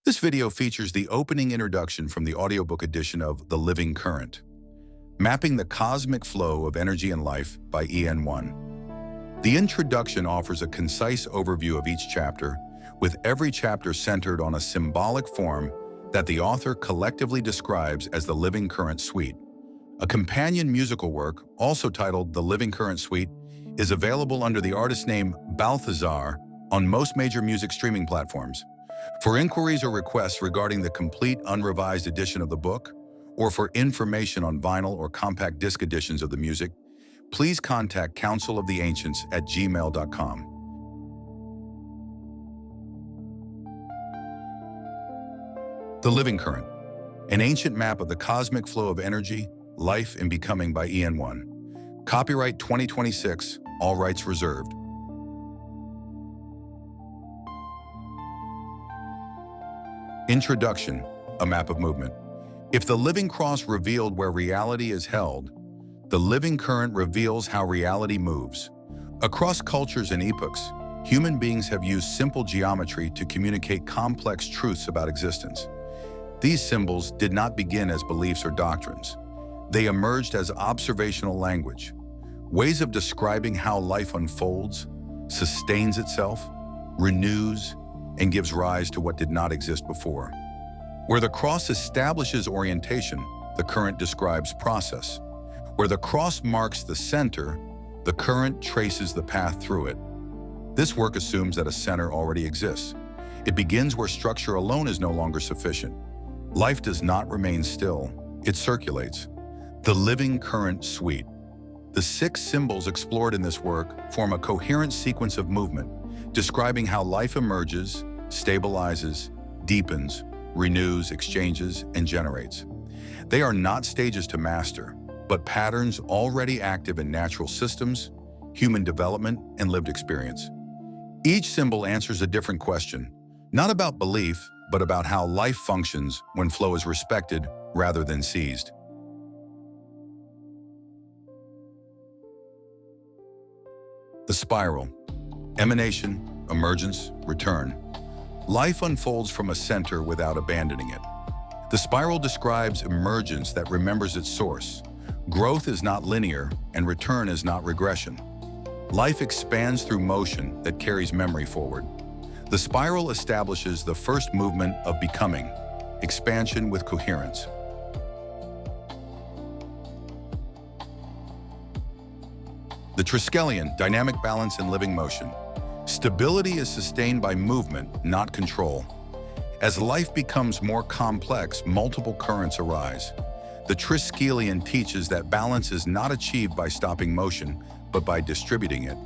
This video features the opening introduction from the audiobook edition of The Living Current, Mapping the Cosmic Flow of Energy and Life by EN1. The introduction offers a concise overview of each chapter, with every chapter centered on a symbolic form that the author collectively describes as the Living Current Suite. A companion musical work, also titled The Living Current Suite, is available under the artist name Balthazar on most major music streaming platforms. For inquiries or requests regarding the complete unrevised edition of the book, or for information on vinyl or compact disc editions of the music, please contact counciloftheancients@gmail.com. The Living Current, an ancient map of the cosmic flow of energy, life, and becoming by EN1. Copyright 2026, all rights reserved. Introduction, a map of movement. If the living cross revealed where reality is held, the living current reveals how reality moves. Across cultures and epochs, human beings have used simple geometry to communicate complex truths about existence. These symbols did not begin as beliefs or doctrines. They emerged as observational language, ways of describing how life unfolds, sustains itself, renews, and gives rise to what did not exist before. Where the cross establishes orientation, the current describes process. Where the cross marks the center, the current traces the path through it. This work assumes that a center already exists. It begins where structure alone is no longer sufficient. Life does not remain still, it circulates. The Living Current Suite. The 6 symbols explored in this work form a coherent sequence of movement, describing how life emerges, stabilizes, deepens, renews, exchanges, and generates. They are not stages to master, but patterns already active in natural systems, human development, and lived experience. Each symbol answers a different question, not about belief, but about how life functions when flow is respected rather than seized. The spiral. Emanation, emergence, return. Life unfolds from a center without abandoning it. The spiral describes emergence that remembers its source. Growth is not linear, and return is not regression. Life expands through motion that carries memory forward. The spiral establishes the first movement of becoming, expansion with coherence. The Triskelion, dynamic balance and living motion. Stability is sustained by movement, not control. As life becomes more complex, multiple currents arise. The Triskelion teaches that balance is not achieved by stopping motion, but by distributing it.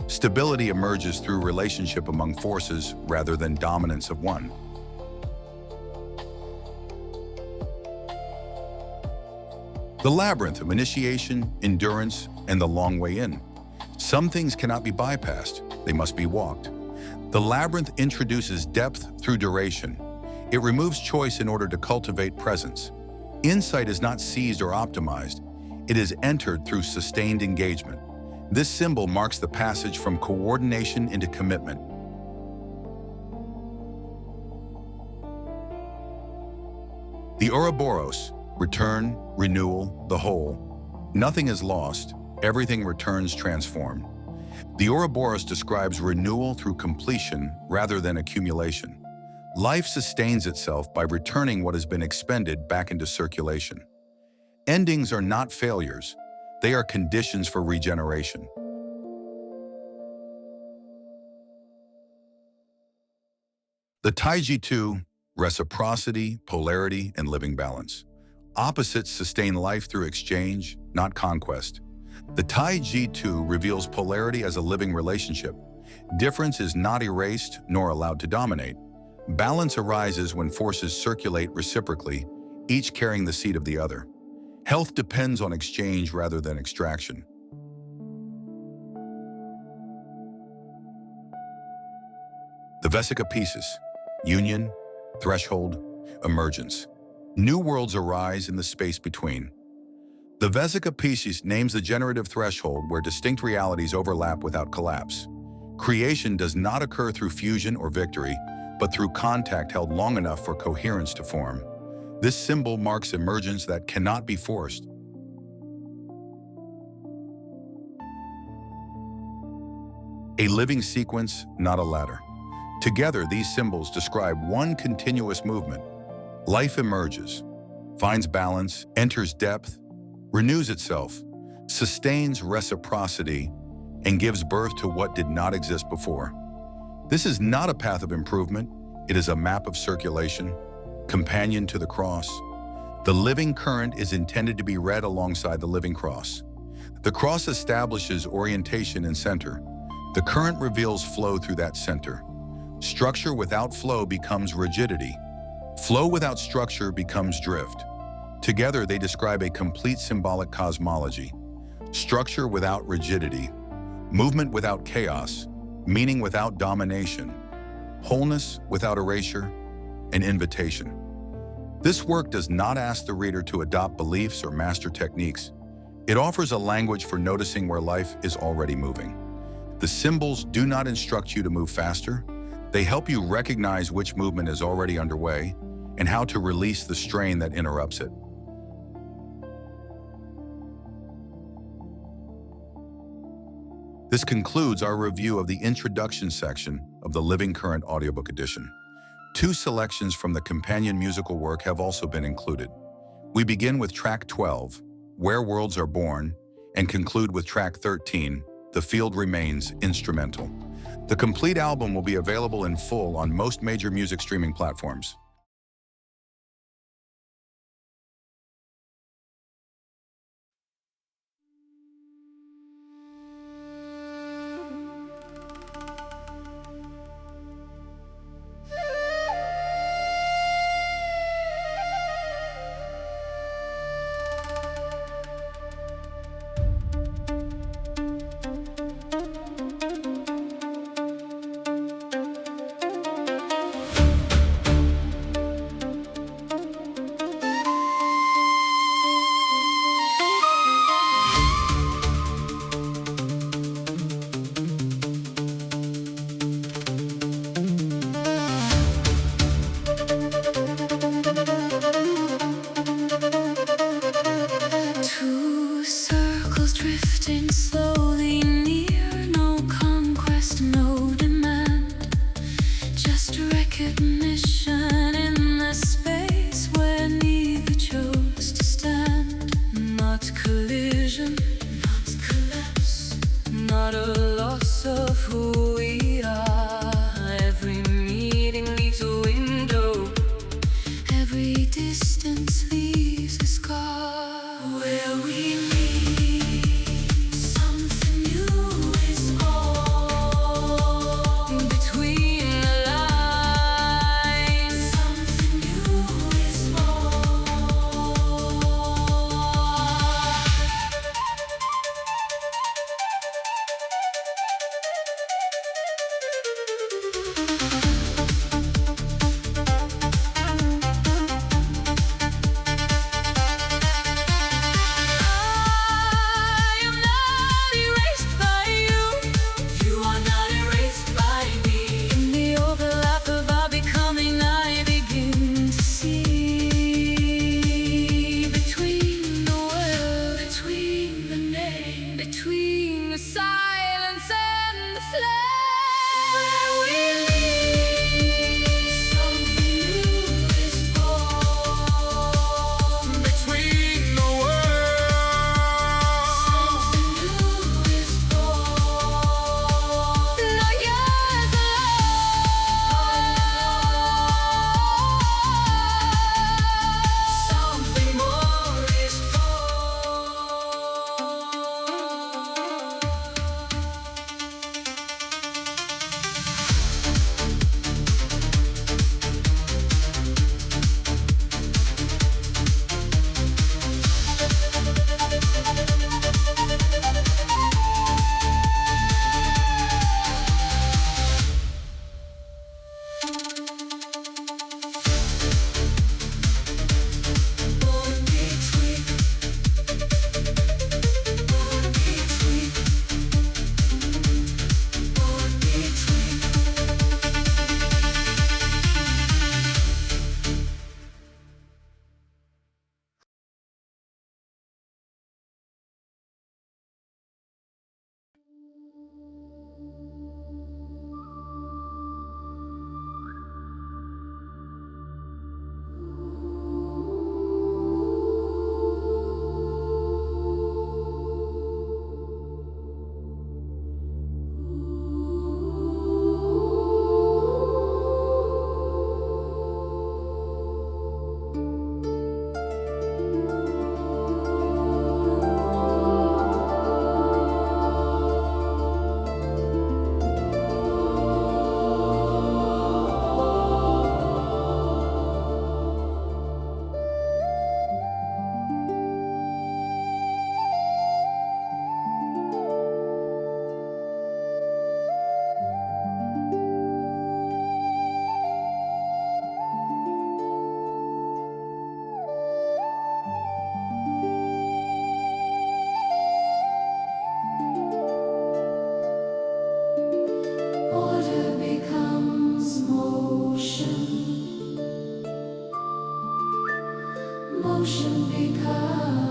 Stability emerges through relationship among forces rather than dominance of one. The Labyrinth of initiation, endurance, and the long way in. Some things cannot be bypassed, they must be walked. The Labyrinth introduces depth through duration. It removes choice in order to cultivate presence. Insight is not seized or optimized, it is entered through sustained engagement. This symbol marks the passage from coordination into commitment. The Ouroboros, return, renewal, the whole. Nothing is lost, everything returns transformed. The Ouroboros describes renewal through completion rather than accumulation. Life sustains itself by returning what has been expended back into circulation. Endings are not failures, they are conditions for regeneration. The Jitsu, reciprocity, polarity, and living balance. Opposites sustain life through exchange, not conquest. The Jitsu reveals polarity as a living relationship. Difference is not erased nor allowed to dominate. Balance arises when forces circulate reciprocally, each carrying the seed of the other. Health depends on exchange rather than extraction. The Vesica pieces, union, threshold, emergence. New worlds arise in the space between. The Vesica Pisces names the generative threshold where distinct realities overlap without collapse. Creation does not occur through fusion or victory, but through contact held long enough for coherence to form. This symbol marks emergence that cannot be forced. A living sequence, not a ladder. Together, these symbols describe one continuous movement. Life emerges, finds balance, enters depth, renews itself, sustains reciprocity, and gives birth to what did not exist before. This is not a path of improvement. It is a map of circulation, companion to the cross. The living current is intended to be read alongside the living cross. The cross establishes orientation and center. The current reveals flow through that center. Structure without flow becomes rigidity. Flow without structure becomes drift. Together, they describe a complete symbolic cosmology. Structure without rigidity. Movement without chaos. Meaning without domination. Wholeness without erasure. An invitation. This work does not ask the reader to adopt beliefs or master techniques. It offers a language for noticing where life is already moving. The symbols do not instruct you to move faster. They help you recognize which movement is already underway and how to release the strain that interrupts it. This concludes our review of the introduction section of the Living Current audiobook edition. 2 selections from the companion musical work have also been included. We begin with track 12, Where Worlds Are Born, and conclude with track 13, The Field Remains, instrumental. The complete album will be available in full on most major music streaming platforms. Between the silence and the flame, where we leave. motion, motion becomes